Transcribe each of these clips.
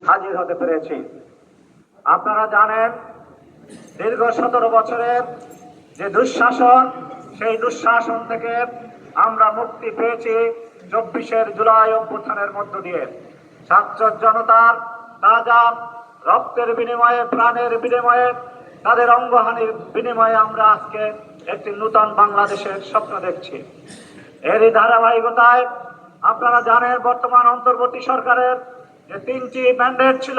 হাজির হতে পেরেছি। আপনারা জানেন দীর্ঘ 17 বছরের যে দুঃশাসন, সেই দুঃশাসন থেকে আমরা মুক্তি পেয়েছি 24 জুলাই অভ্যুত্থানের মধ্য দিয়ে। ছাত্র জনতার তাজা রক্তের বিনিময়ে, প্রাণের বিনিময়ে, তাদের অঙ্গহানির বিনিময়ে আমরা আজকে একটি নূতন বাংলাদেশের স্বপ্ন দেখছি। এরই ধারাবাহিকতায় আপনারা জানেন বর্তমান অন্তর্বর্তী সরকারের যে 3টি ম্যান্ডেট ছিল।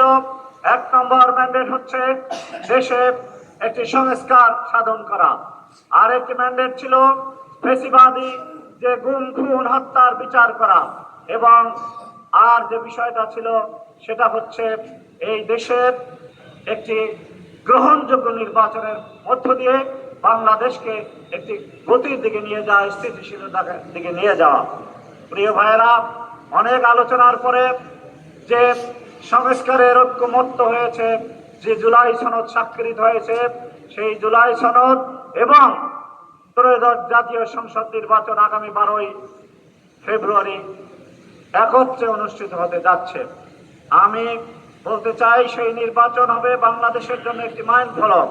1 নম্বর ম্যান্ডেট হচ্ছে দেশে একটি সংস্কার সাধন করা। আর একটি ম্যান্ডেট ছিল ফ্যাসিবাদী যে গুম খুন হত্যার বিচার করা। এবং আর যে বিষয়টা ছিল সেটা হচ্ছে এই দেশের একটি গ্রহণযোগ্য নির্বাচনের মধ্য দিয়ে বাংলাদেশকে একটি গতির দিকে নিয়ে যাওয়া, স্থিতিশীলতার দিকে নিয়ে যাওয়া। প্রিয় ভাইয়েরা, অনেক আলোচনার পরে যে সংস্কারের ঐক্যমত্য হয়েছে, যে জুলাই সনদ স্বাক্ষরিত হয়েছে, সেই জুলাই সনদ এবং ত্রয়োদশ জাতীয় সংসদ নির্বাচন আগামী 12ই ফেব্রুয়ারি একত্রে অনুষ্ঠিত হতে যাচ্ছে। আমি বলতে চাই সেই নির্বাচন হবে বাংলাদেশের জন্য একটি মাইলফলক,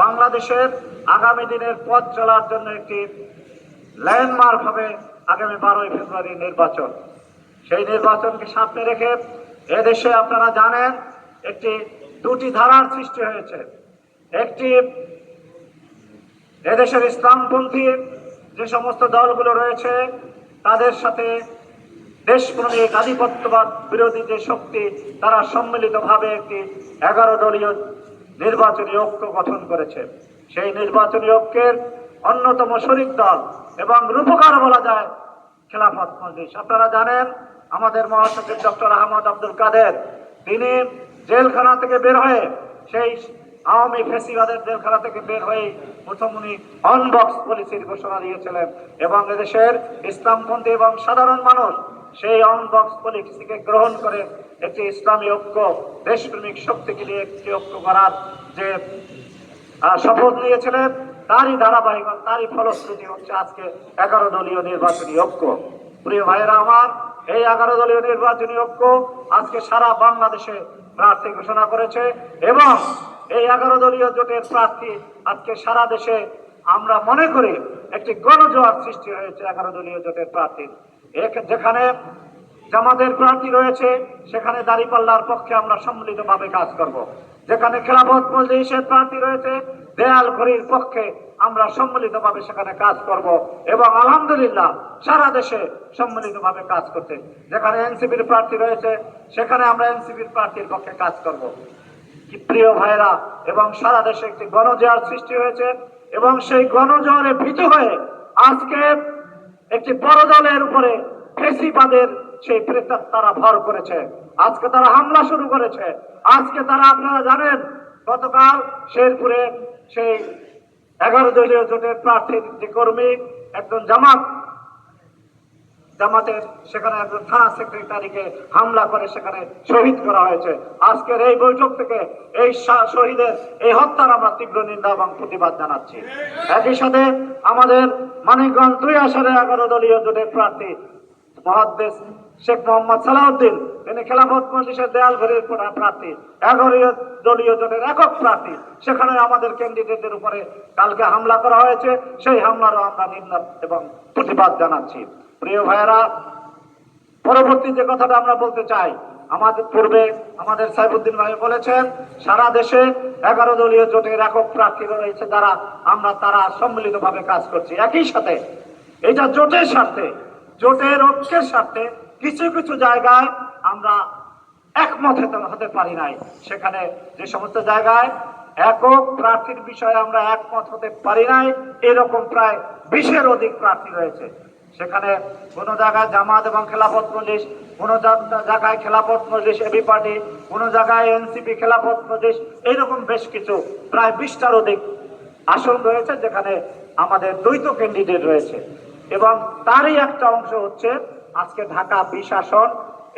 বাংলাদেশের আগামী দিনের পথ চলার জন্য একটি ল্যান্ডমার্ক হবে আগামী 12ই ফেব্রুয়ারি নির্বাচন। সেই নির্বাচনকে সামনে রেখে এদেশে আপনারা জানেন একটি 2টি ধারার সৃষ্টি হয়েছে। একটি এদেশের ইসলামপন্থী যে সমস্ত দলগুলো রয়েছে তাদের সাথে দেশপ্রেমিক আধিপত্যবাদ বিরোধী যে শক্তি, তারা সম্মিলিতভাবে একটি 11 দলীয় নির্বাচনী ঐক্য গঠন করেছে। সেই নির্বাচনী ঐক্যের অন্যতম শরিক দল এবং রূপকার বলা যায় খেলাফত মজলিস। আপনারা জানেন আমাদের মহাসচিব ডক্টর আহমদ আব্দুল কাদের, তিনি জেলখানা থেকে বের হয়ে, সেই আওয়ামী ফ্যাসিবাদের জেলখানা থেকে বের হয়ে প্রথম উনি অনবক্স পলিসির ঘোষণা দিয়েছিলেন এবং এদেশের ইসলামপন্থী এবং সাধারণ মানুষ সেই অনবক্স পলিসিকে গ্রহণ করে একটি ইসলামী ঐক্য, দেশপ্রেমিক শক্তিকে নিয়ে একটি ঐক্য করার যে শপথ নিয়েছিলেন, তারই ধারাবাহিকতা, তারই ফলশ্রুতি হচ্ছে আজকে 11 দলীয় নির্বাচনী ঐক্য। প্রিয় ভাইয়েরা আমার, এই 11 দলীয় নির্বাচনী ঐক্য আজকে সারা বাংলাদেশে প্রার্থী ঘোষণা করেছে এবং এই 11 দলীয় জোটের প্রার্থী আজকে সারা দেশে আমরা মনে করি একটি গণজোয়ার সৃষ্টি হয়েছে 11 দলীয় জোটের প্রার্থী। যেখানে জামাতের প্রার্থী রয়েছে সেখানে দাঁড়িপাল্লার পক্ষে আমরা সম্মিলিতভাবে কাজ করব। যেখানে খেলাফত মজলিসের প্রার্থী রয়েছে দেয়াল ঘড়ির পক্ষে আমরা সম্মিলিতভাবে সেখানে কাজ করব এবং আলহামদুলিল্লাহ সারা দেশে সম্মিলিতভাবে কাজ করতে। যেখানে এনসিপির প্রার্থী রয়েছে সেখানে আমরা এনসিপির প্রার্থীর পক্ষে কাজ করব। কি প্রিয় ভাইরা, এবং সারা দেশে একটি গণজোয়ার সৃষ্টি হয়েছে এবং সেই গণজোয়ারে ভীত হয়ে আজকে একটি বড় দলের উপরে ফ্যাসিবাদের সেই প্রেতাত্মারা ভর করেছে। আজকে তারা হামলা শুরু করেছে। আজকে তারা, আপনারা জানেন গতকাল শেরপুরে সেই 11 দলীয় জোটের প্রার্থীর যে কর্মী, একজন জামাতের সেখানে একজন থানা সেক্রেটারিকে হামলা করে সেখানে শহীদ করা হয়েছে। আজকের এই বৈঠক থেকে এই শহীদের এই হত্যার আমরা তীব্র নিন্দা এবং প্রতিবাদ জানাচ্ছি। একই সাথে আমাদের মানিকগঞ্জ 2 আসনের 11 দলীয় জোটের প্রার্থী মহাদ্দেশ শেখ মোহাম্মদ সালাউদ্দিন, তিনি খেলাফত মজলিসের দেয়াল ঘড়ির প্রার্থী, 11 দলীয় জোটের একক প্রার্থী। সেখানে আমাদের ক্যান্ডিডেটদের উপরে কালকে হামলা করা হয়েছে, সেই হামলারও আমরা নিন্দা এবং প্রতিবাদ জানাচ্ছি। প্রিয় ভাইয়েরা, পরবর্তী যে কথাটা আমরা বলতে চাই, আমাদের পূর্বে আমাদের সাইফুদ্দিন ভাই বলেছেন সারা দেশে 11 দলীয় জোটের একক প্রার্থী রয়েছে যারা, আমরা তারা সম্মিলিতভাবে কাজ করছি। একই সাথে এটা জোটের স্বার্থে, জোটের ঐক্যের স্বার্থে কিছু কিছু জায়গায় আমরা একমত হতে পারি নাই। সেখানে যে সমস্ত জায়গায় একক প্রার্থীর বিষয়ে আমরা একমত হতে পারি নাই, এরকম প্রায় 20-এর অধিক প্রার্থী রয়েছে। সেখানে কোন জায়গায় জামাত এবং খেলাফত মজলিস, কোন জায়গায় খেলাফত মজলিস এবি পার্টি, কোন জায়গায় এনসিপি খেলাফত মজলিস, এইরকম বেশ কিছু প্রায় 20টার অধিক আসন রয়েছে যেখানে আমাদের দ্বৈত ক্যান্ডিডেট রয়েছে। এবং তারই একটা অংশ হচ্ছে আজকে ঢাকা 20 আসন,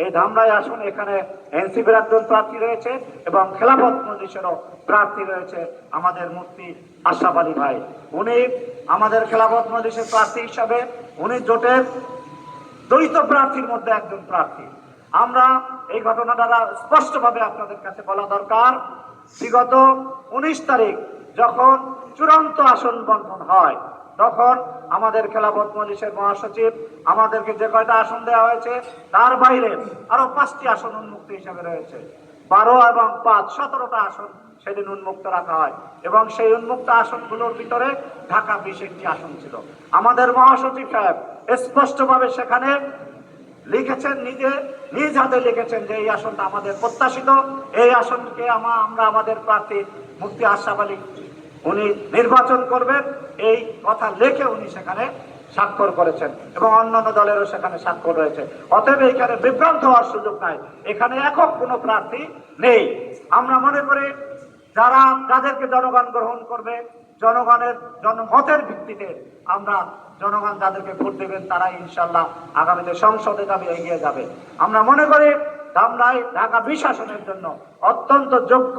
এই ধামরাই আসন, এখানে এনসিপির একজন প্রার্থী রয়েছে এবং খেলাফত মজলিসেরও প্রার্থী রয়েছে আমাদের মুফতি আশরাফ আলী ভাই। উনি আমাদের খেলাফত মজলিসের প্রার্থী হিসাবে উনি জোটের দ্বৈত প্রার্থীর মধ্যে একজন প্রার্থী। আমরা এই ঘটনা দ্বারা স্পষ্টভাবে আপনাদের কাছে বলা দরকার, বিগত 19 তারিখ যখন চূড়ান্ত আসন বন্টন হয়, তখন আমাদের খেলাফত মজলিসের মহাসচিব আমাদেরকে যে কয়টা আসন দেওয়া হয়েছে তার বাইরে আরো 5টি আসন উন্মুক্ত হিসাবে রয়েছে। 12 এবং 5 17টা আসন সেদিন উন্মুক্ত রাখা হয় এবং সেই উন্মুক্ত আসনগুলোর ভিতরে ঢাকা 20 একটি আসন ছিল। আমাদের মহাসচিব সাহেব স্পষ্টভাবে সেখানে লিখেছেন, নিজ হাতে লিখেছেন যে এই আসনটা আমাদের প্রত্যাশিত, এই আসনকে আমরা আমাদের প্রার্থী মুফতি আশরাফ আলী উনি নির্বাচন করবেন, এই কথা লিখে উনি সেখানে স্বাক্ষর করেছেন এবং অন্যান্য দলেরও সেখানে স্বাক্ষর রয়েছে। অতএব এখানে বিভ্রান্ত হওয়ার সুযোগ নাই, এখানে একক কোনো প্রার্থী নেই। আমরা মনে করি যাদেরকে জনগণ গ্রহণ করবে, জনগণের জনমতের ভিত্তিতে আমরা জনগণ যাদেরকে ভোট দেবেন তারাই ইনশাল্লাহ আগামীতে সংসদে যাবে, এগিয়ে যাবে। আমরা মনে করি ধামরাই ঢাকা 20 আসনের জন্য অত্যন্ত যোগ্য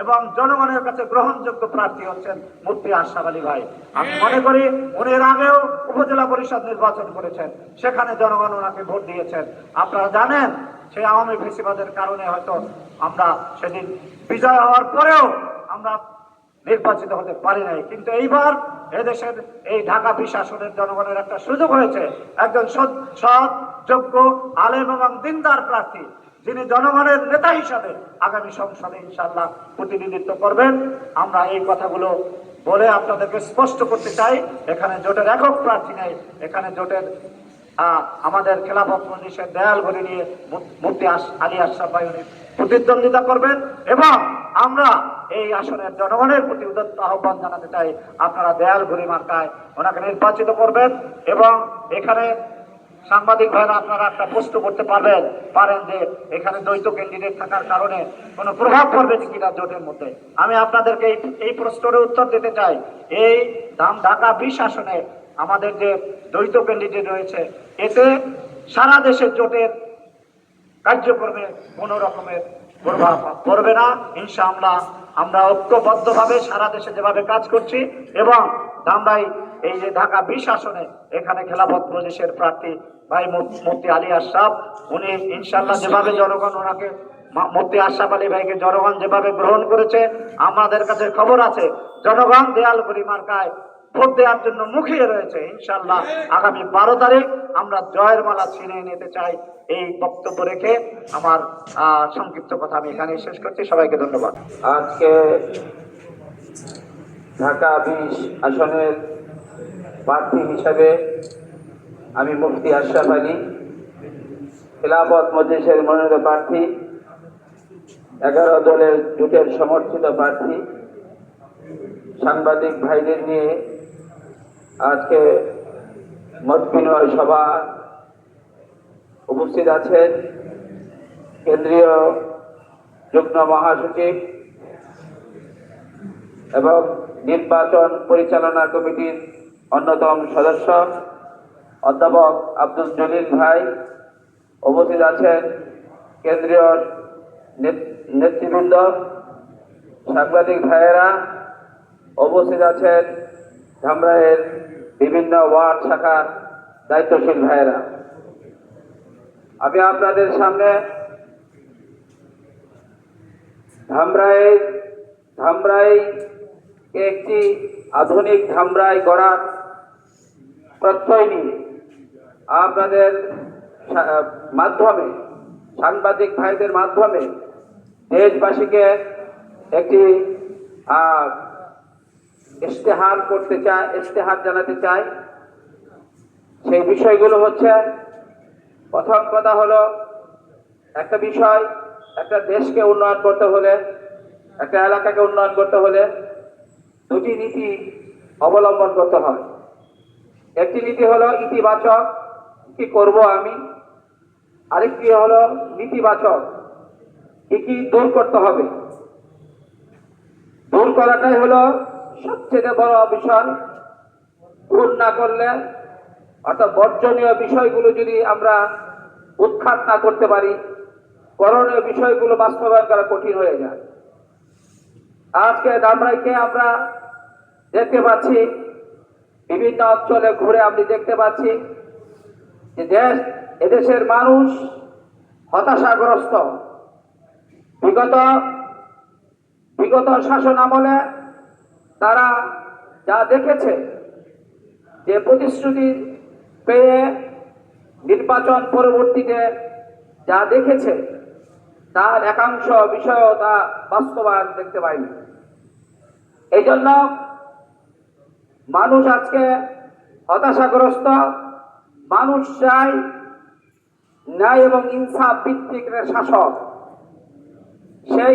এবং জনগণের কাছে গ্রহণযোগ্য প্রার্থী হচ্ছেন মুফতি আশরাফ আলী ভাই। আমি মনে করি উনি এর আগেও উপজেলা পরিষদ নির্বাচন করেছেন, সেখানে জনগণ ওনাকে ভোট দিয়েছেন। আপনারা জানেন সেই আওয়ামী ফেসিবাদের কারণে হয়তো আমরা সেদিন বিজয় হওয়ার পরেও আমরা নির্বাচিত হতে পারি নাই, কিন্তু এইবার এদেশের এই ঢাকা 20 আসনের জনগণের একটা সুযোগ হয়েছে, একজন সৎ যোগ্য আলেম এবং দিনদার প্রার্থী যিনি জনগণের নেতা হিসাবে আগামী সংসদে ইনশাআল্লাহ প্রতিনিধিত্ব করবেন। আমরা এই কথাগুলো বলে আপনাদেরকে স্পষ্ট করতে চাই, এখানে জোটের একক প্রার্থী নেই, এখানে জোটের আমাদের খেলাফত মজলিসের দেয়ালঘড়ি নিয়ে মুফতি আলী আশরাফ ভাই উনি প্রতিদ্বন্দ্বিতা করবেন এবং আমরা এই আসনের জনগণের প্রতি উদাত্ত আহ্বান জানাতে চাই, আপনারা দেয়ালঘড়ি মার্কায় ওনাকে নির্বাচিত করবেন। এবং এখানে সাংবাদিক ভাইরা আপনারা একটা প্রশ্ন করতে পারেন যে এখানে দ্বৈত ক্যান্ডিডেট থাকার কারণে কোনো প্রভাব পড়বে কিনা জোটের মধ্যে। আমি আপনাদেরকে এই প্রশ্নের উত্তর দিতে চাই, এই ঢাকা 20 আসনে আমাদের যে দ্বৈত ক্যান্ডিডেট রয়েছে এতে সারা দেশের জোটের কার্যক্রমে কোনো রকমের প্রভাব পড়বে না ইনশাআল্লাহ। আমরা ঐক্যবদ্ধভাবে সারা দেশে যেভাবে কাজ করছি এবং ধামরাই এই যে ঢাকা 20 আসনে এখানে খেলাফত মজলিসের প্রার্থী ভাই মুফতি আলী আশরাফ উনি ইনশাআল্লাহ যেভাবে জনগণ ওনাকে মুফতি আশরাফ আলী ভাইকে জনগণ যেভাবে গ্রহণ করেছে, আমাদের কাছে খবর আছে জনগণ দেয়ালঘড়ি মার্কায় ভোট দেওয়ার জন্য মুখিয়ে রয়েছে। ইনশাআল্লাহ আগামী 12 তারিখ আমরা জয়ের মালা ছিনিয়ে নিতে চাই। এই বক্তব্য রেখে আমার সংক্ষিপ্ত কথা আমি এখানে শেষ করছি। সবাইকে ধন্যবাদ। আজকে ঢাকা 20 আসনের প্রার্থী হিসাবে আমি মুফতি আশরাফ আলী, খেলাফত মজলিসের মনোনীত প্রার্থী, 11 দলের জোটের সমর্থিত প্রার্থী, সাংবাদিক ভাইদের নিয়ে আজকে মত বিনিময় সভা উপস্থিত আছেন কেন্দ্রীয় যুগ্ম মহাসচিব এবং নির্বাচন পরিচালনা কমিটির অন্যতম সদস্য অধ্যাপক আব্দুল জলিল ভাই, উপস্থিত আছেন কেন্দ্রীয় নেতৃবৃন্দ, সাংবাদিক ভাইয়েরা, উপস্থিত আছেন ধামরাইয়ের বিভিন্ন ওয়ার্ড শাখার দায়িত্বশীল ভাইয়েরা। আমি আপনাদের সামনে ধামরাই একটি আধুনিক ধামরাই গড়ার প্রত্যয় নিয়ে আপনাদের মাধ্যমে, সাংবাদিক ভাইদের মাধ্যমে দেশবাসীকে একটি ইশতেহার জানাতে চাই। সেই বিষয়গুলো হচ্ছে, প্রথম কথা হলো, একটা বিষয়, একটা দেশকে উন্নয়ন করতে হলে, একটা এলাকাকে উন্নয়ন করতে হলে দুটি নীতি অবলম্বন করতে হয়। একটি নীতি হলো ইতিবাচক, কি করব আমি, আরেকটি হলো নেতিবাচক, কি দূর করতে হবে। দূর করাটাই হলো সবচেয়ে বড় বিষয়। দূর না করলে, অর্থাৎ বর্জনীয় বিষয়গুলো যদি আমরা উৎখাত না করতে পারি, করণীয় বিষয়গুলো বাস্তবায়ন করা কঠিন হয়ে যায়। আজকে ধামরাইকে আমরা দেখতে পাচ্ছি, বিভিন্ন অঞ্চলে ঘুরে আমি দেখতে পাচ্ছি যে এদেশের মানুষ হতাশাগ্রস্ত। বিগত বিগত শাসন আমলে তারা যা দেখেছে, যে প্রতিশ্রুতি পেয়ে নির্বাচন পরবর্তীতে যা দেখেছে, তার একাংশ বিষয়ও তা বাস্তবায়ন দেখতে পাইনি। এই জন্য মানুষ আজকে হতাশাগ্রস্ত। মানুষ চায় ন্যায় এবং ইনসাফ ভিত্তিক শাসক। সেই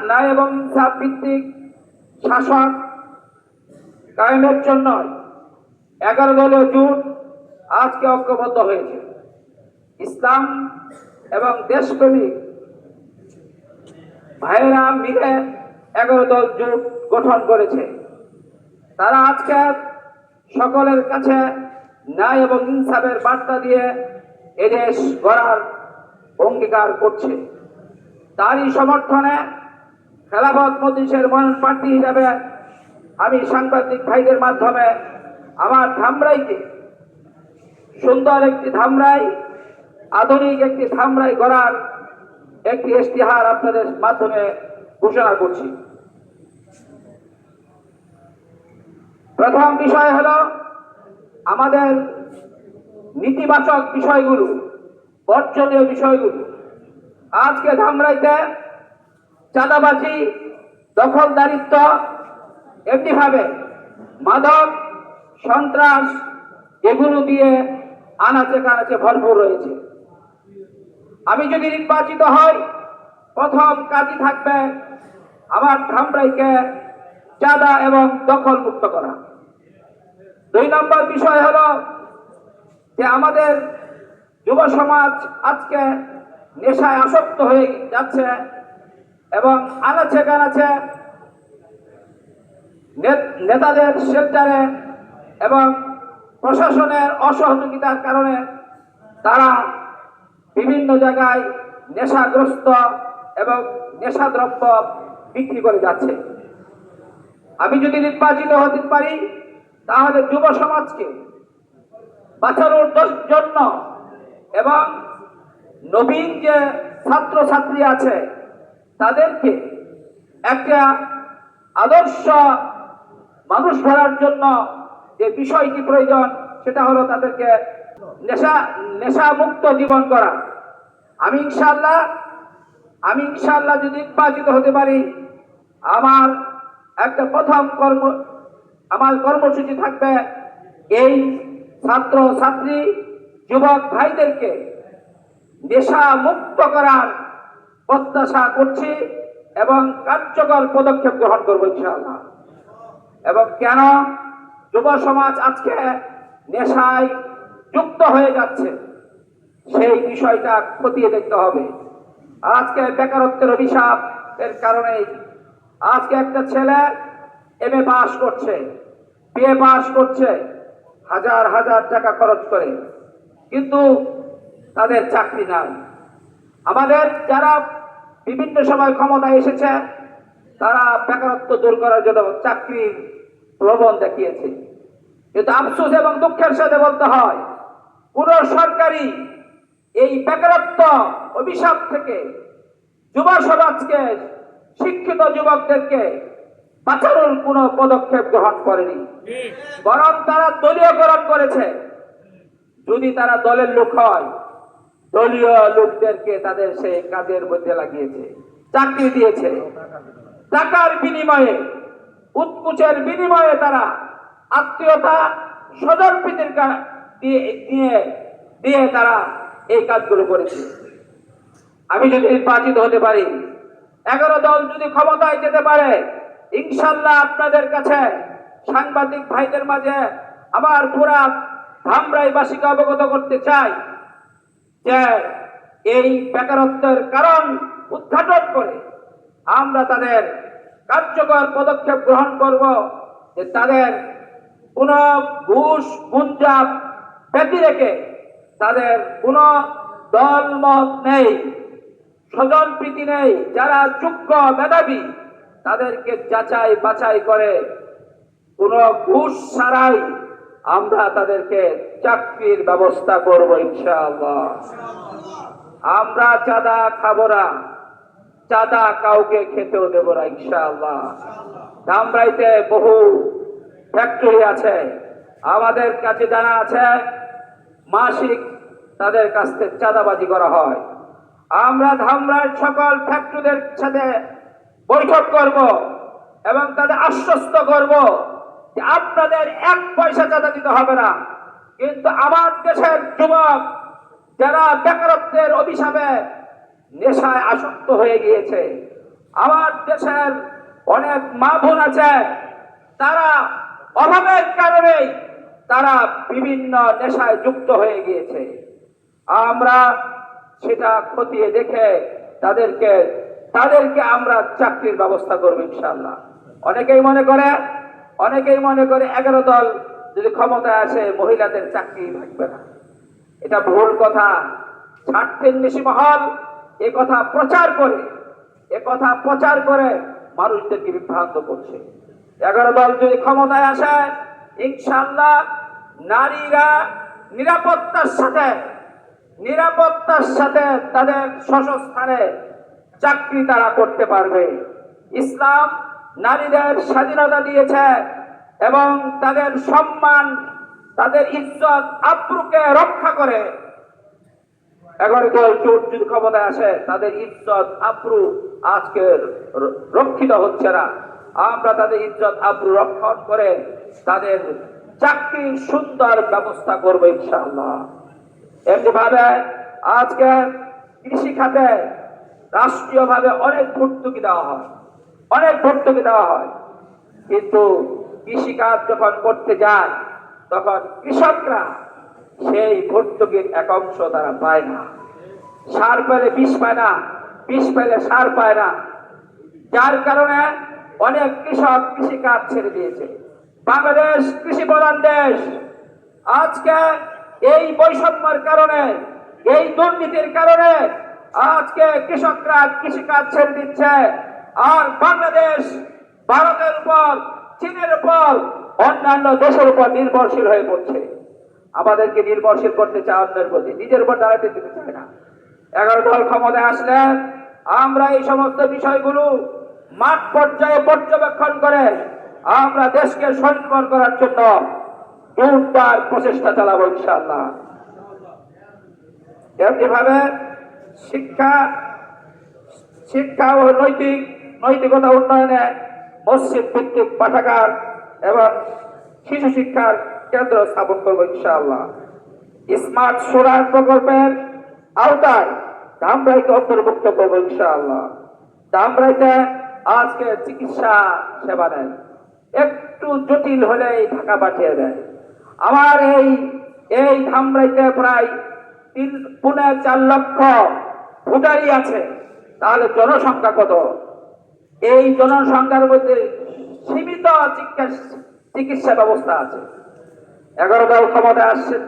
ন্যায় এবং ইনসাফ ভিত্তিক শাসক কায়েমের জন্য 11 দলীয় জোট আজকে ঐক্যবদ্ধ হয়েছে। ইসলাম এবং দেশপ্রেমিক ভাইয়েরা মিলে 11 দল জোট গঠন করেছে। তারা আজকে সকলের কাছে ন্যায় এবং ইনসাফের বার্তা দিয়ে এদেশ গড়ার অঙ্গীকার করছে। তারই সমর্থনে খেলাফত মজলিসের মনোনয়ন প্রার্থী হিসাবে আমি সাংবাদিক ভাইদের মাধ্যমে আমার ধামরাইকে সুন্দর একটি ধামরাই, আধুনিক একটি ধামরাই গড়ার একটি ইশতেহার আপনাদের মাধ্যমে ঘোষণা করছি। প্রথম বিষয় হলো আমাদের নীতিবাচক বিষয়গুলো, বর্জনীয় বিষয়গুলো। আজকে ধামরাইতে চাঁদাবাজি, দখলদারিত্ব, এমনিভাবে মাদক, সন্ত্রাস এগুলো দিয়ে আনাচে কানাচে ভরপুর রয়েছে। আমি যদি নির্বাচিত হই, প্রথম কাজই থাকবে আমার ধামরাইকে চাঁদা এবং দখল মুক্ত করা। 2 নম্বর বিষয় হলো যে আমাদের যুব সমাজ আজকে নেশায় আসক্ত হয়ে যাচ্ছে এবং আনাচে কানাচে নেতাদের শেল্টারে এবং প্রশাসনের অসহযোগিতার কারণে তারা বিভিন্ন জায়গায় নেশাগ্রস্ত এবং নেশাদ্রব্য বিক্রি করে যাচ্ছে। আমি যদি নির্বাচিত হতে পারি, তাহলে যুব সমাজকে বাঁচানোর জন্য এবং নবীন যে ছাত্রছাত্রী আছে তাদেরকে একটা আদর্শ মানুষ গড়ার জন্য যে বিষয়টি প্রয়োজন, সেটা হলো তাদেরকে নেশা মুক্ত জীবন করা। আমি ইনশাআল্লাহ যদি নির্বাচিত হতে পারি, আমার একটা প্রথম কর্মসূচি থাকবে এই ছাত্র ছাত্রী যুবক ভাইদেরকে নেশা মুক্ত করার প্রত্যাশা করছি এবং কার্যকর পদক্ষেপ গ্রহণ করবো ইনশাআল্লাহ। এবং কেন যুব সমাজ আজকে নেশায় যুক্ত হয়ে যাচ্ছে, সেই বিষয়টা খতিয়ে দেখতে হবে। আজকে বেকারত্বের অভিশাপ এর কারণে আজকে একটা ছেলে MA পাস করছে, BA পাস করছে, হাজার হাজার টাকা খরচ করে, কিন্তু তাদের চাকরি নাই। আমাদের যারা বিভিন্ন সময় ক্ষমতায় এসেছে, তারা বেকারত্ব দূর করার জন্য চাকরির প্রলোভন দেখিয়েছে। কিন্তু আফসোস এবং দুঃখের সাথে বলতে হয়, কোন সরকারি এই বেকারত্ব অভিশাপ থেকে যুব সমাজকে, শিক্ষিত যুবকদেরকে বাঁচানোর কোন পদক্ষেপ গ্রহণ করেনি, বরং তারা দলীয়করণ করেছে। যদি তারা দলের লোক হয়, দলীয় লোকদেরকে তাদের সেই কাজের মধ্যে লাগিয়েছে, চাকরি দিয়েছে, টাকার বিনিময়ে, উৎকুচের বিনিময়ে তারা আত্মীয়তা স্বজন প্রীতির দিয়ে তারা এই কাজগুলো করেছে। আমি যদি নির্বাচিত হতে পারি, 11 দল যদি ক্ষমতায় যেতে পারে, ইনশাআল্লাহ আপনাদের কাছে সাংবাদিক ভাইদের মাঝে আমার পুরা ধামরাইবাসীকে অবগত করতে চাই যে এই বেকারত্বের কারণ উদ্ঘাটন করে আমরা তাদের কার্যকর পদক্ষেপ গ্রহণ করব, যে তাদের কোন ঘুষ গুঞ্জাব ব্যতি রেখে, তাদের কোন দল মত নেই, স্বজন প্রীতি নেই, যারা যোগ্য মেধাবী তাদেরকে যাচাই বাছাই করে কোন ঘুষ ছাড়াই আমরা তাদেরকে চাকরির ব্যবস্থা করব ইনশাআল্লাহ। আমরা চাঁদা খাবো না, চাঁদা কাউকে খেতেও দেব না ইনশাআল্লাহ। ধামরাইতে বহু ফ্যাক্টরি আছে, আমাদের কাছে জানা আছে মাসিক তাদের কাছ থেকে চাঁদাবাজি করা হয়। আমরা ধামরাই সকল ফ্যাক্টরিদের সাথে বৈঠক করব এবং তাদের আশ্বস্ত করব যে আপনাদের 1 পয়সা চাঁদা দিতে হবে না। কিন্তু আমার দেশের যুবক যারা বেকারত্বের অভিশাপে নেশায় আসক্ত হয়ে গিয়েছে, আমার দেশের অনেক মা বোন আছে, তারা অভাবের কারণে তারা বিভিন্ন নেশায় যুক্ত হয়ে গিয়েছে। আমরা সেটা খতিয়ে দেখে তাদেরকে আমরা চাকরির ব্যবস্থা করব ইনশাআল্লাহ। অনেকেই মনে করে 11 দল যদি ক্ষমতায় আসে মহিলাদের চাকরি থাকবে না। এটা ভুল কথা। স্বার্থেন্বেষী মহল এ কথা প্রচার করে মানুষদেরকে বিভ্রান্ত করছে। 11 দল যদি ক্ষমতায় আসে ইনশাআল্লাহ নারীরা নিরাপত্তার সাথে তাদের স্বস্থানে চাকরি তারা করতে পারবে। ইসলাম নারীদের স্বাধীনতা দিয়েছে এবং তাদের সম্মান, তাদের ইজ্জত আব্রুকে রক্ষা করে। 11 দল যদি ক্ষমতায় আসে তাদের ইজ্জত আব্রু আজকে রক্ষিত হচ্ছে না। আমরা তাদের ইজ্জত আব্রু রক্ষণ করে তাদের চাকরির সুন্দর ব্যবস্থা করবো ইনশাআল্লাহ। এমনি ভাবে আজকে কৃষি খাতে রাষ্ট্রীয়ভাবে অনেক ভর্তুকি দেওয়া হয়, কিন্তু কৃষিকাজ যখন করতে যায় তখন কৃষকরা সেই ভর্তুকির এক অংশ তারা পায় না। সার পেলে বিষ পায় না, বিষ পেলে সার পায় না, যার কারণে অনেক কৃষক কৃষিকাজ ছেড়ে দিয়েছে। বাংলাদেশ কৃষি প্রধান দেশ। আজকে এই বৈষম্যের কারণে, এই দুর্নীতির কারণে আজকে কৃষকরা কৃষিকাজ ছেড়ে দিচ্ছে। আর বাংলাদেশ ভারতের উপর, চীনের উপর, অন্যান্য দেশের উপর নির্ভরশীল হয়ে পড়ছে। আমাদেরকে নির্ভরশীল করতে চায় অন্যের প্রতি, নিজের উপর দাঁড়াতে দিতে চায় না। 11 দল ক্ষমতায় আসলে আমরা এই সমস্ত বিষয়গুলো মাঠ পর্যায়ে পর্যবেক্ষণ করে আমরা দেশকে স্বনির্ভর করার জন্য জোরদার প্রচেষ্টা চালাবো ইনশাআল্লাহ। এমনিভাবে শিক্ষা ও নৈতিকতা উন্নয়নে মসজিদ ভিত্তিক পাঠাগার এবং শিশু শিক্ষার কেন্দ্র স্থাপন করবো ইনশাআল্লাহ। স্মার্ট সোলার প্রকল্পের আওতায় ধামরাইকে অন্তর্ভুক্ত করবো ইনশাআল্লাহ। ধামরাইতে আজকে চিকিৎসা সেবা দেয়, একটু জটিল হলেই ঢাকা পাঠিয়ে দেয়। আমার এই ধামরাইতে প্রায় 3.4 লক্ষ ভোটারই আছে, তাহলে জনসংখ্যা কত? এই জনসংখ্যার মধ্যে সীমিত চিকিৎসা ব্যবস্থা আছে। 11 দল ক্ষমতা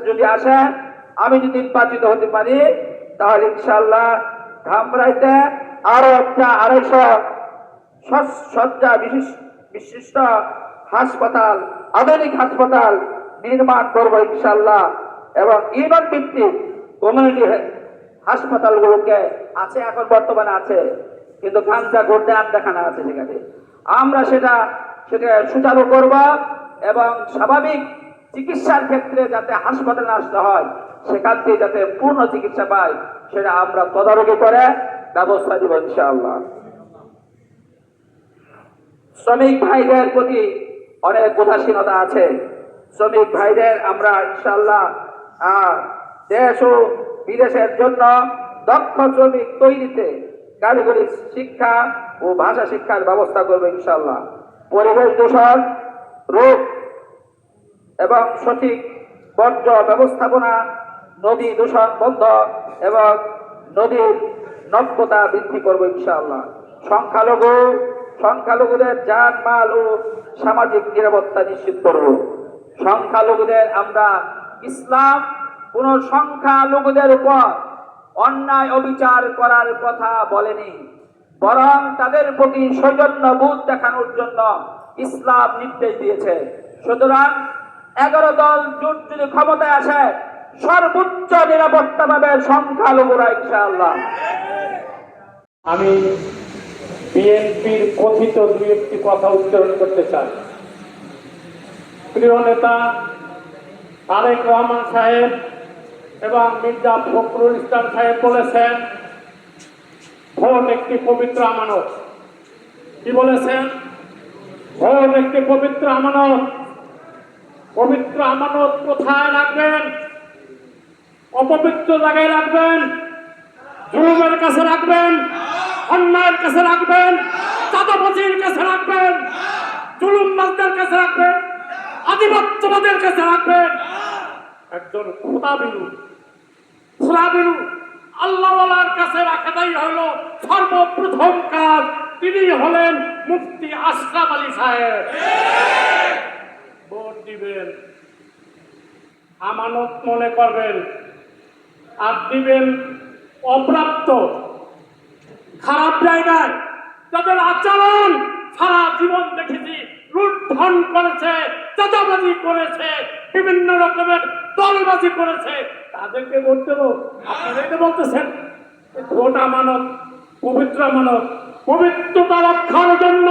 যদি আসে, আমি যদি নির্বাচিত হতে পারি, তাহলে ইনশাআল্লাহ ধামরাইতে আরো একটা 250 শয্যা বিশিষ্ট হাসপাতাল, আধুনিক হাসপাতাল নির্মাণ করবো ইনশাআল্লাহ। এবং ইউনিয়ন ভিত্তিক কমিউনিটি হাসপাতালগুলোকে আছে, এখন বর্তমানে আছে, কিন্তু গাঞ্জা ঘুরতে আড্ডাখানা আছে সেখানে। আমরা সেটা সুচারু করব এবং স্বাভাবিক চিকিৎসার ক্ষেত্রে যাতে হাসপাতালে আসতে হয়, সেখান থেকে যাতে পূর্ণ চিকিৎসা পায়, সেটা আমরা তদারকি করে ব্যবস্থা দিব ইনশাআল্লাহ। শ্রমিক ভাইদের প্রতি অনেক উদাসীনতা আছে। শ্রমিক ভাইদের আমরা ইনশাআল্লাহ দেশ ও বিদেশের জন্য দক্ষ শ্রমিক তৈরিতে কারিগরি শিক্ষা ও ভাষা শিক্ষার ব্যবস্থা করবে ইনশাআল্লাহ। পরিবেশ দূষণ রোগ এবং সঠিক বর্জ্য ব্যবস্থাপনা, নদী দূষণ বন্ধ এবং নদীর নব্যতা বৃদ্ধি করবে ইনশাআল্লাহ। সংখ্যালঘুদের জানমাল ও সামাজিক নিরাপত্তা নিশ্চিত করব। সংখ্যালঘুদের আমরা, ইসলাম কোন সংখ্যালঘুদের উপর অন্যায় অবিচার করার কথা বলেনি, বরং তাদের প্রতি সৌজন্যবোধ দেখানোর জন্য ইসলাম নির্দেশ দিয়েছে। সুতরাং 11 দল জোট যদি ক্ষমতায় আসে, সর্বোচ্চ নিরাপত্তা পাবে সংখ্যালঘুরা ইনশাআল্লাহ। আমি বিএনপির কথিত দুই একটি কথা উচ্চারণ করতে চাই। প্রিয় নেতা তারেক রহমান সাহেব এবং মির্জা ফখরুল ইসলাম সাহেব বলেছেন ভোট একটি পবিত্র আমানত। কি বলেছেন? ভোট একটি পবিত্র আমানত। পবিত্র আমানত কোথায় রাখবেন? অপবিত্র জায়গায় রাখবেন, জুলুমের কাছে রাখবেন, অন্যায়ের কাছে রাখবেন, চাঁদাবাজির কাছে রাখবেন, জুলুমবাজদের কাছে রাখবেন, আধিপত্যবাদের কাছে রাখবেন। একজন খোদাবিরু আল্লাহওয়ালার কাছে রাখাটাই হলো সর্বপ্রথম কাজ। তিনি হলেন মুফতি আশরাফ আলী সাহেব। ভোট দিবেন, আমানত মনে করবেন, আর দিবেন অপ্রাপ্ত খারাপ জায়গায়। যাদের আচরণ সারা জীবন দেখেছি, লুণ্ঠন করেছে, চাঁদাবাজি করেছে, বিভিন্ন রকমের দলবাজি করেছে, তাদেরকে ভোট দেবো? আপনারা এটা বলতেছেন ভোট আমানত, পবিত্র আমানত। পবিত্রতা রক্ষার জন্য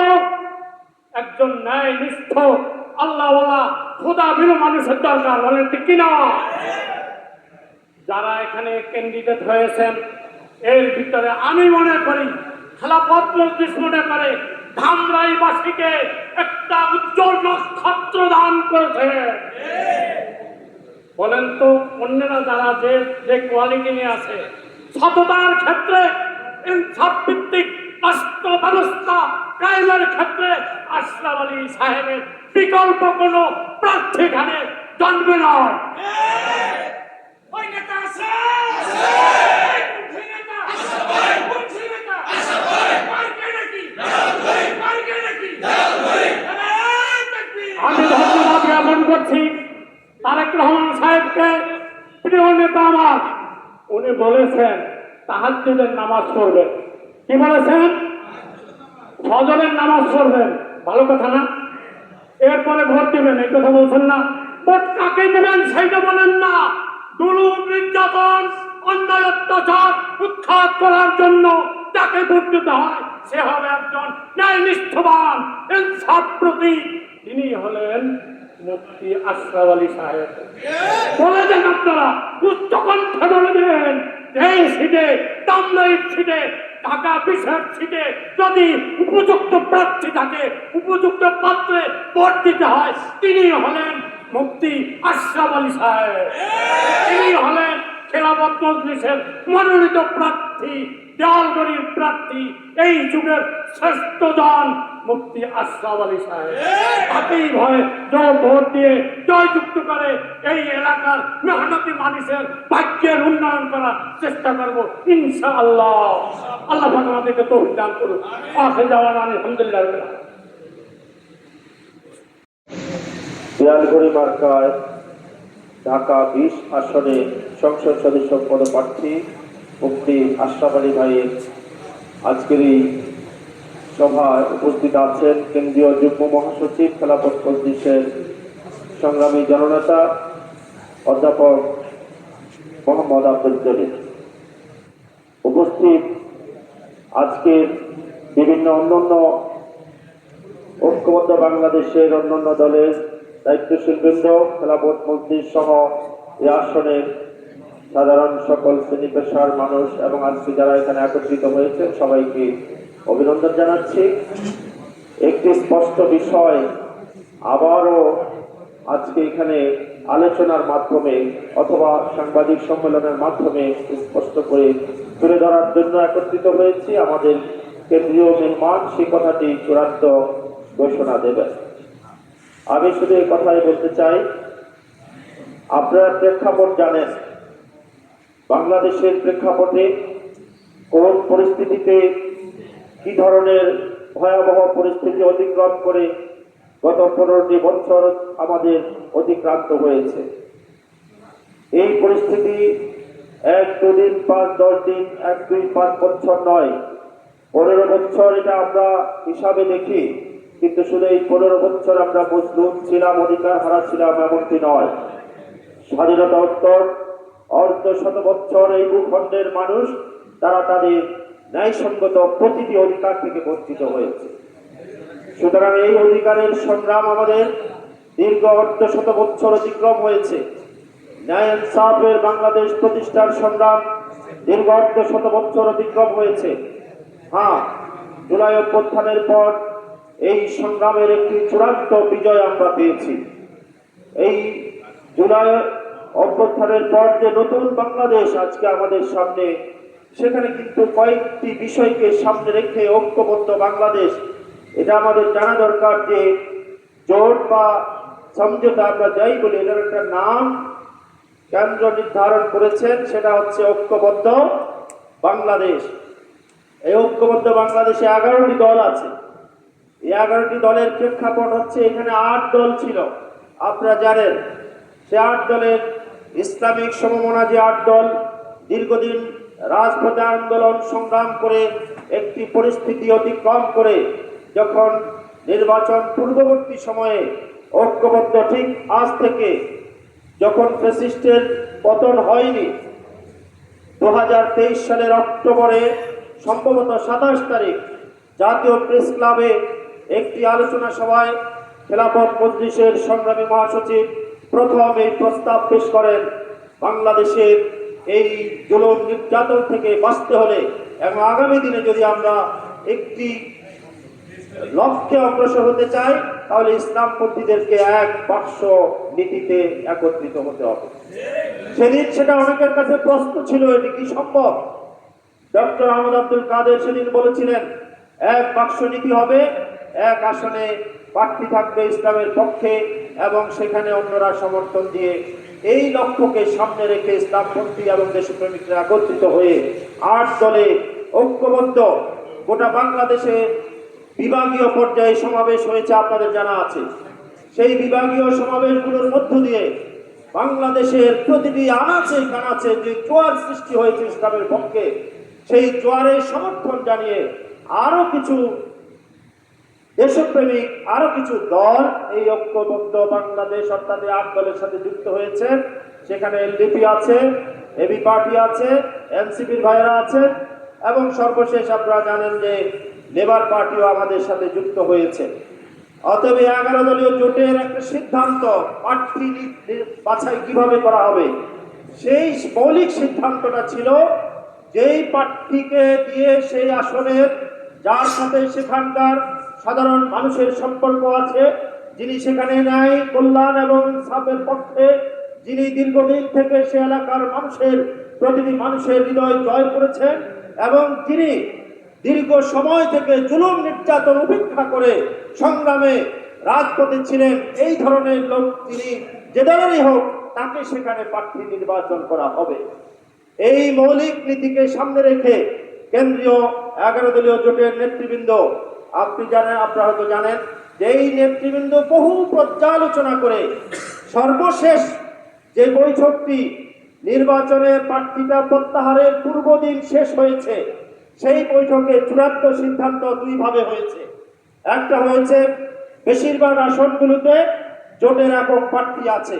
একজন ন্যায়নিষ্ঠ আল্লাহওয়ালা খোদাভীরু মানুষের দরকার। বলেন ঠিক কিনা? যারা এখানে ক্যান্ডিডেট হয়েছেন এর ভিতরে আমি মনে করি খেলাফত মজলিস মনে করে ধামরাইবাসীকে একটা উজ্জ্বল নক্ষত্র দান করেছে। বলেন তো অন্যরা যারা যে কোয়ালিটি নিয়ে আছে, সততার ক্ষেত্রে, ইনসাফ ভিত্তিক রাষ্ট্র ব্যবস্থা কায়েমের ক্ষেত্রে আশরাফ আলী সাহেবের বিকল্প কোনো প্রার্থী এখানে জন্মে নয়। ওই নেতা আছে, আমি ধন্যবাদ জ্ঞাপন করছি তারেক রহমান সাহেবকে। প্রিয় নেতা আমার, উনি বলেছেন তাহাজ্জুদের নামাজ পড়বেন। কি বলেছেন? ফজরের নামাজ পড়বেন। ভালো কথা না? এরপরে ভোট দেবেন, এই কথা বলছেন না? ভোট কাকে দেবেন সেইটা বলেন না। জুলুম, নির্যাতন, অন্যায়, অত্যাচার উৎখাত করার জন্য যাকে ভোট দিতে হয় সে হবে একজন ন্যায়নিষ্ঠবান ইনসাফ প্রতীক। তিনি হলেন মুফতি আশরাফ আলী সাহেব। বলে দেন আপনারা, উচ্চ কণ্ঠে বলে দেন, এই সিটে, টামনাইর সিটে, ঢাকা বিশেষ সিটে যদি উপযুক্ত প্রার্থী থাকে, উপযুক্ত পাত্রে ভোট দিতে হয়, তিনি হলেন মুফতি আশরাফ আলী সাহেব। তিনি হলেন খেলাফত মজলিসের মনোনীত প্রার্থী, দেওয়ালগড়ির প্রার্থী, এই যুগের শ্রেষ্ঠ জন মুফতি আশরাফ আলী সাহেব। তাকেই ভয়ে ভোট দিয়ে জয়যুক্ত করে এই এলাকার মেহনতি মানুষের ভাগ্যের উন্নয়ন করার চেষ্টা করব ইনশাআল্লাহ। আল্লাহ পাক আমাদেরকে তৌফিক দান করুন। আখির দাওয়ানা আলহামদুলিল্লাহ। দেয়ালঘড়ি মার্কায় ঢাকা 20 আসনে সংসদ সদস্য পদপ্রার্থী মুফতি আশরাফ আলী ভাইয়ের আজকের এই সভায় উপস্থিত আছেন কেন্দ্রীয় যুগ্ম মহাসচিব খেলাফত মজলিসের সংগ্রামী জননেতা অধ্যাপক মোহাম্মদ আব্দুল জলিল। উপস্থিত আজকের বিভিন্ন অন্যান্য ঐক্যবদ্ধ বাংলাদেশের অন্যান্য দলের দায়িত্বশীল বৃন্দ, খেলাফত মজলিস সহ এই আসনের সাধারণ সকল শ্রেণী পেশার মানুষ এবং আজকে যারা এখানে একত্রিত হয়েছেন সবাইকে অভিনন্দন জানাচ্ছি। একটি স্পষ্ট বিষয় আবারও আজকে এখানে আলোচনার মাধ্যমে অথবা সাংবাদিক সম্মেলনের মাধ্যমে স্পষ্ট করে তুলে ধরার জন্য একত্রিত হয়েছি। আমাদের কেন্দ্রীয় মেহমান সেই কথাটি চূড়ান্ত ঘোষণা দেবেন। আমি শুধু এই কথাই বলতে চাই, আপনারা প্রেক্ষাপট জানেন, বাংলাদেশের প্রেক্ষাপটে কোন পরিস্থিতিতে কি ধরনের ভয়াবহ পরিস্থিতি অতিক্রম করে গত 15টি বছর আমাদের অতিক্রান্ত হয়েছে। এই পরিস্থিতি 1-2 দিন, 5-10 দিন, 1-2-5 বছর নয়, 15 বছর এটা আমরা হিসাবে দেখি। কিন্তু শুধু এই 15 বছর আমরা মজলুম ছিলাম, অধিকার হারা ছিলাম এমনটি নয়। স্বাধীনতা উত্তর অর্ধ শত বছর এই ভূখণ্ডের মানুষ তারা তাদের ন্যায়সঙ্গত প্রতিটি অধিকার থেকে বঞ্চিত হয়েছে। সুতরাং এই অধিকারের সংগ্রাম আমাদের দীর্ঘ অর্ধ শত বছর অতিক্রম হয়েছে। ন্যায় ইনসাফের বাংলাদেশ প্রতিষ্ঠার সংগ্রাম দীর্ঘ অর্ধ শত বছর অতিক্রম হয়েছে। হ্যাঁ, জুলাই অভ্যুত্থানের পর এই সংগ্রামের একটি চূড়ান্ত বিজয় আমরা পেয়েছি। এই জুলাই অভ্যুত্থানের পর যে নতুন বাংলাদেশ আজকে আমাদের সামনে, সেখানে কিন্তু কয়েকটি বিষয়কে সামনে রেখে ঐক্যবদ্ধ বাংলাদেশ, এটা আমাদের জানা দরকার যে জোট বা সমঝোতা আমরা যাই বলি, এটার একটা নাম কেন্দ্র নির্ধারণ করেছেন, সেটা হচ্ছে ঐক্যবদ্ধ বাংলাদেশ। এই ঐক্যবদ্ধ বাংলাদেশে 11টি দল আছে। এই 11টি দলের প্রেক্ষাপট হচ্ছে এখানে 8 দল ছিল, আপনারা জানেন। সে 8 দলের ইসলামিক সমমনা যে 8 দল দীর্ঘদিন রাজপথে আন্দোলন সংগ্রাম করে একটি পরিস্থিতি অতিক্রম করে যখন নির্বাচন পূর্ববর্তী সময়ে ঐক্যবদ্ধ, ঠিক আজ থেকে যখন ফ্যাসিস্টের পতন হয়নি, 2023 সালের অক্টোবরে সম্ভবত 27 তারিখ জাতীয় প্রেস ক্লাবে একটি আলোচনা সভায় খেলাফত মজলিসের সংগ্রামী মহাসচিব প্রথম এই প্রস্তাব পেশ করেন, বাংলাদেশের এই জুলুম নির্যাতন থেকে বাঁচতে হলে এবং আগামী দিনে যদি আমরা একটি লক্ষ্যে অগ্রসর হতে চাই, তাহলে ইসলামপন্থীদেরকে এক বাক্স নীতিতে একত্রিত হতে হবে। সেদিন সেটা অনেকের কাছে প্রশ্ন ছিল, এটি কি সম্ভব? ডক্টর আহমদ আব্দুল কাদের সেদিন বলেছিলেন, এক বাক্স নীতি হবে, এক আসনে প্রার্থী থাকবে ইসলামের পক্ষে এবং সেখানে অন্যরা সমর্থন দিয়ে। এই লক্ষ্যকে সামনে রেখে ইসলামপন্থী এবং দেশপ্রেমিকরা একত্রিত হয়ে 8 দলে ঐক্যবদ্ধ গোটা বাংলাদেশে বিভাগীয় পর্যায়ে সমাবেশ হয়েছে, আপনাদের জানা আছে। সেই বিভাগীয় সমাবেশগুলোর মধ্য দিয়ে বাংলাদেশের প্রতিটি আনাচে কানাচে যে জোয়ার সৃষ্টি হয়েছে ইসলামের পক্ষে, সেই জোয়ারের সমর্থন জানিয়ে আরো কিছু দেশপ্রেমিক, আরো কিছু দল এই ঐক্যবদ্ধ বাংলাদেশ অর্থাৎ 8 দলের সাথে যুক্ত হয়েছে। সেখানে এলডিপি আছে, এবি পার্টি আছে, এনসিপির ভাইয়েরা আছে এবং সর্বশেষ আপনারা জানেন যে লেবার পার্টিও আমাদের সাথে যুক্ত হয়েছে। অতএব 11 দলীয় জোটের একটা সিদ্ধান্ত, প্রার্থী বাছাই কিভাবে করা হবে, সেই মৌলিক সিদ্ধান্তটা ছিল যেই প্রার্থীকে দিয়ে সেই আসনের, যার সাথে সেখানকার সাধারণ মানুষের সম্পর্ক আছে, যিনি সেখানে ন্যায় কল্যাণ এবং ইনসাফের পক্ষে, যিনি দীর্ঘদিন থেকে সে এলাকার মানুষের, প্রতিটি মানুষের হৃদয় জয় করেছেন এবং যিনি দীর্ঘ সময় থেকে জুলুম নির্যাতন উপেক্ষা করে সংগ্রামে রাজপথে ছিলেন, এই ধরনের লোক তিনি যে দলেরই হোক, তাকে সেখানে প্রার্থী নির্বাচন করা হবে। এই মৌলিক নীতিকে সামনে রেখে কেন্দ্রীয় 11 দলীয় জোটের নেতৃবৃন্দ, আপনি জানেন, আপনারা হয়তো জানেন যে এই নেতৃবৃন্দ বহু পর্যালোচনা করে সর্বশেষ যে বৈঠকটি নির্বাচনের প্রার্থীটা প্রত্যাহারের পূর্বদিন শেষ হয়েছে, সেই বৈঠকে চূড়ান্ত সিদ্ধান্ত 2 ভাবে হয়েছে। একটা হয়েছে বেশিরভাগ আসনগুলোতে জোটের একক প্রার্থী আছে,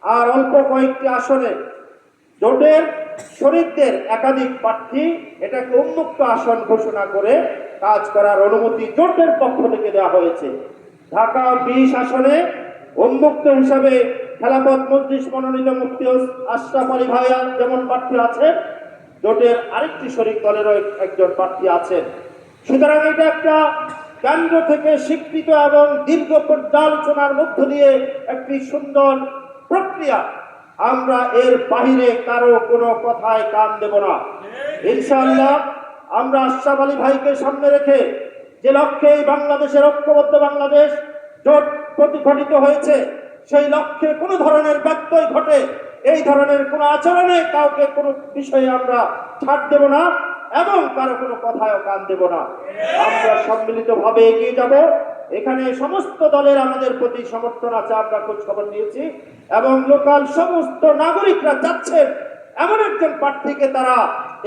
আর অল্প কয়েকটি আসনে জোটের শরিকদের একাধিক প্রার্থী, এটাকে উন্মুক্ত আসন ঘোষণা করে কাজ করার অনুমতি জোটের পক্ষ থেকে দেওয়া হয়েছে। ঢাকা 20 আসনে উন্মুক্ত হিসাবে খেলাফত মজলিস মনোনীত মুফতি আশরাফ আলী ভাইয়া যেমন প্রার্থী আছেন, জোটের আরেকটি শরিক দলেরও একজন প্রার্থী আছেন। সুতরাং এটা একটা কেন্দ্র থেকে স্বীকৃত এবং দীর্ঘ পর্যালোচনার মধ্য দিয়ে একটি সুন্দর প্রক্রিয়া। আমরা এর বাহিরে কারো কোনো কথায় কান দেব না। ইনশাআল্লাহ আমরা আশরাফ আলী ভাইকে সামনে রেখে যে লক্ষ্যে এই বাংলাদেশের ঐক্যবদ্ধ বাংলাদেশ জোট প্রতিফলিত হয়েছে, সেই লক্ষ্যে কোনো ধরনের ব্যত্যয় ঘটে, এই ধরনের কোনো আচরণে কাউকে কোনো বিষয়ে আমরা ছাড় দেব না এবং কারো কোনো কথায়ও কান দেব না। আমরা সম্মিলিতভাবে এগিয়ে যাব। এখানে সমস্ত দলের আমাদের প্রতি সমর্থন আছে, আমরা খোঁজ খবর নিয়েছি এবং লোকাল সমস্ত নাগরিকরা চাচ্ছেন এমন একজন প্রার্থীকে তারা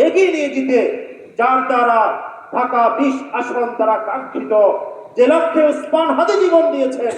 এগিয়ে নিয়ে যেতে, যার দ্বারা ঢাকা 20 আসন তারা কাঙ্ক্ষিত, যে লক্ষ্যে উসমান হাদি জীবন দিয়েছেন,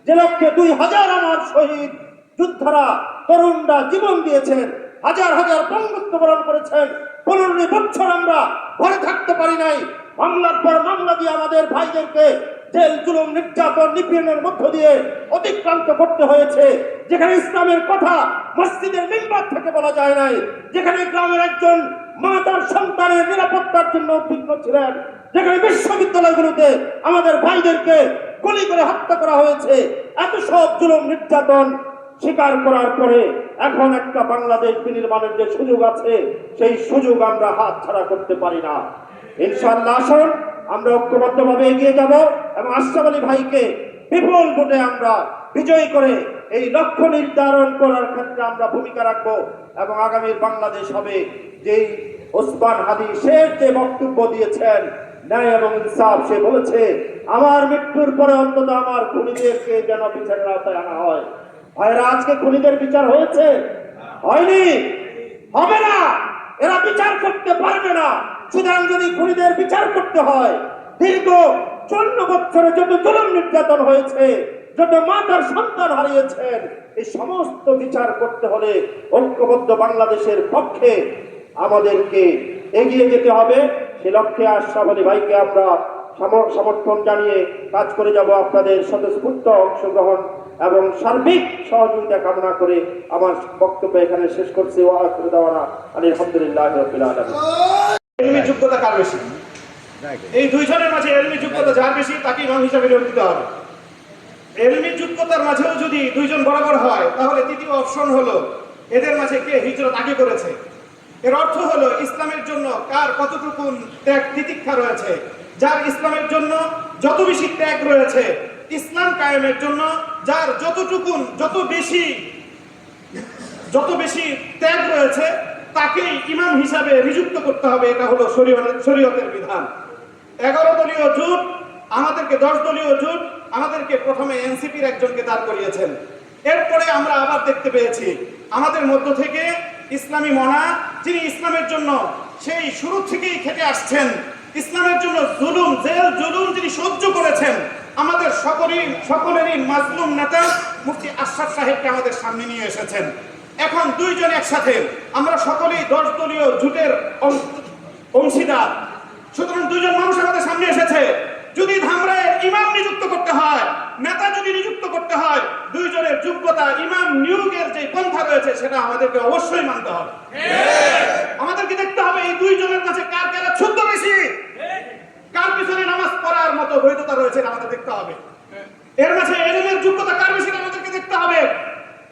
যে লক্ষ্যে 2000 আমার শহীদ যোদ্ধারা তরুণরা জীবন দিয়েছেন, হাজার হাজার বঙ্গত্ব বরণ করেছেন। 15 বছর আমরা ঘরে থাকতে পারি নাই। মামলার পর মামলা দিয়ে আমাদের ভাইদেরকে জেল জুলুম নির্যাতন নিপীড়নের মধ্য দিয়ে অতিক্রান্ত করতে হয়েছে। যেখানে ইসলামের কথা মসজিদের মিম্বার থেকে বলা যায় নাই, যেখানে গ্রামের একজন মা তার সন্তানের নিরাপত্তার জন্য উদ্বিগ্ন ছিলেন, যেখানে বিশ্ববিদ্যালয়গুলোতে আমাদের ভাইদেরকে গুলি করে হত্যা করা হয়েছে, এত সব জুলুম নির্যাতন স্বীকার করার পরে এখন একটা বাংলাদেশ বিনির্মাণের যে সুযোগ আছে, সেই সুযোগ আমরা হাতছাড়া করতে পারি না। ইনশাআল্লাহ আসুন আমরা ঐক্যবদ্ধভাবে এগিয়ে যাব এবং আশরাফ আলী ভাইকে বিপুল ভোটে আমরা বিজয়ী করে এই লক্ষ্য নির্ধারণ করার ক্ষেত্রে আমরা ভূমিকা রাখবো এবং আগামীর বাংলাদেশ হবে যেই ওসমান হাদি শের যে বক্তব্য দিয়েছেন ন্যায় এবং ইনসাফ, সে বলেছে আমার মৃত্যুর পরে অন্তত আমার খুনিদেরকে যেন বিচারের আওতায় আনা হয়। ভাইরা, আজকে খুনিদের বিচার হয়েছে? হয়নি, হবে না, এরা বিচার করতে পারবে না। সুতরাং যদি খুনিদের বিচার করতে হয়, দীর্ঘ 54 বছরে যত জুলুম নির্যাতন হয়েছে, যত মাতার সন্তান হারিয়েছেন, এই সমস্ত বিচার করতে হলে ঐক্যবদ্ধ বাংলাদেশের পক্ষে আমাদেরকে এগিয়ে যেতে হবে। সে লক্ষ্যে আশরাফ আলী ভাইকে আমরা সমর্থন জানিয়ে কাজ করে যাব। আপনাদের স্বতঃস্ফূর্ত অংশগ্রহণ এবং সার্বিক সহযোগিতা কামনা করে আমার বক্তব্য এখানে শেষ করছি। ওয়া আখিরু দাওয়ানা আলহামদুলিল্লাহি রাব্বিল আলামিন। এলমি যোগ্যতা কার বেশি? এই দুইজনের মাঝে এলমি যোগ্যতা যার বেশি তাকে ইমাম হিসাবে নিয়োগ দিতে হবে। এলমি যোগ্যতার মাঝেও যদি দুইজন বরাবর হয়, তাহলে তৃতীয় অপশন হলো এদের মাঝে কে হিজরত আগে করেছে। এর অর্থ হলো ইসলামের জন্য কার কতটুকু ত্যাগ তিতিক্ষা রয়েছে। যার ইসলামের জন্য যত বেশি ত্যাগ রয়েছে, ইসলাম কায়েমের জন্য যার যত বেশি ত্যাগ রয়েছে, তাকেই ইমাম হিসাবে নিযুক্ত করতে হবে। এটা হলো শরীয়তের বিধান। 11 দলীয় জোট আমাদেরকে 10 দলীয় জোট আমাদেরকে প্রথমে এনসিপির একজনকে দাঁড় করিয়েছেন। এরপরে আমরা আবার দেখতে পেয়েছি আমাদের মধ্য থেকে ইসলামী মনা, যিনি ইসলামের জন্য সেই শুরু থেকেই খেটে আসছেন, ইসলামের জন্য জুলুম জেল জুলুম যিনি সহ্য করেছেন, আমাদের সকলেরই মাজলুম নেতা মুফতি আশরাফ সাহেবকে আমাদের সামনে নিয়ে এসেছেন। এখন দুইজন একসাথে, আমরা সকলেই 10 দলীয় জোটের অংশীদার। সুতরাং দুইজন মানুষ আমাদের সামনে এসেছে। যদি ধামরায় ইমাম নিযুক্ত করতে হয়, নেতা যদি নিযুক্ত করতে হয়, দুইজনের যোগ্যতা ইমাম নিয়োগের যে পন্থা রয়েছে সেটা আমাদেরকে অবশ্যই মানতে হবে। আমাদেরকে দেখতে হবে এই দুইজনের কাছে কার কারা শুদ্ধ বেশি, কার পিছনে নামাজ পড়ার মতো বৈধতা রয়েছে আমাদের দেখতে হবে। এর মাঝে এলমের যোগ্যতা কার বেশি আমাদেরকে দেখতে হবে।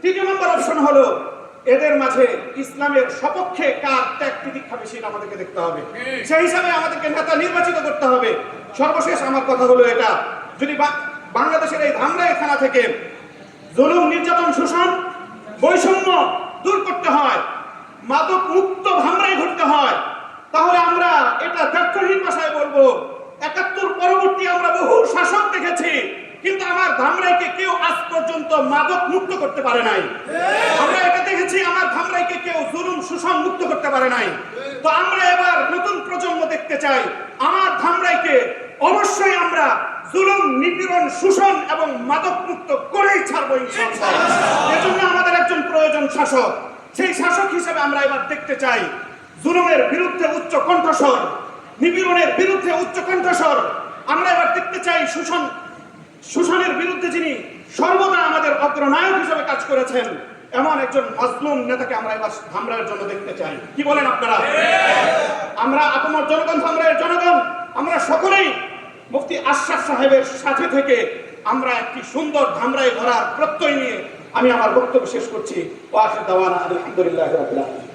3 নম্বর অপশন হলো এদের মাঝে ইসলামের সপক্ষে কার ত্যাগ তিতিক্ষা বেশি আমাদেরকে দেখতে হবে। সেই হিসাবে আমাদেরকে নেতা নির্বাচিত করতে হবে। সর্বশেষ আমার কথা হলো এটা, যদি বাংলাদেশের এই ধামরাই থানা থেকে জুলুম নির্যাতন শোষণ বৈষম্য দূর করতে হয়, মাদক মুক্ত ধামরাই ঘটতে হয়, তাহলে আমরা এটা দাক্ষিণীর ভাষায় বলবো 71 পরবর্তী আমরা বহু শাসক দেখেছি, কিন্তু আমার ধামরাইকে কেউ আজ পর্যন্ত মাদক মুক্ত করতে পারে নাই। আমরা এটা দেখেছি আমার ধামরাইকে কেউ জুলুম শোষণ মুক্ত করতে পারে নাই। তো আমরা এবার নতুন প্রজন্ম দেখতে চাই, আমার ধামরাইকে অবশ্যই আমরা জুলুম নিপীড়ন শোষণ এবং মাদক মুক্ত করেই ছাড়বো ইনশাআল্লাহ। এজন্য আমাদের একজন প্রয়োজন শাসক। সেই শাসক হিসেবে আমরা এবার দেখতে চাই জুলুমের বিরুদ্ধে উচ্চ কণ্ঠস্বর, নিপীড়নের বিরুদ্ধে উচ্চ কণ্ঠস্বর। আমরা এবার দেখতে চাই শোষণের বিরুদ্ধে যিনি সর্বদা আমাদের অগ্রনায়ক হিসেবে কাজ করেছেন, এমন একজন মাজলুম নেতাকে আমরা এবার ধামরাইয়ের জন্য দেখতে চাই। কি বলেন আপনারা? আমরা আপনার জনগণ, ধামরাইয়ের জনগণ, আমরা সকলেই মুফতি আশরাফ সাহেবের সাথে থেকে আমরা একটি সুন্দর ধামরাই গড়ার প্রত্যয় নিয়ে আমি আমার বক্তব্য শেষ করছি। ওয়া আখিরু দাওয়ানা আলহামদুলিল্লাহি রাব্বিল আলামিন।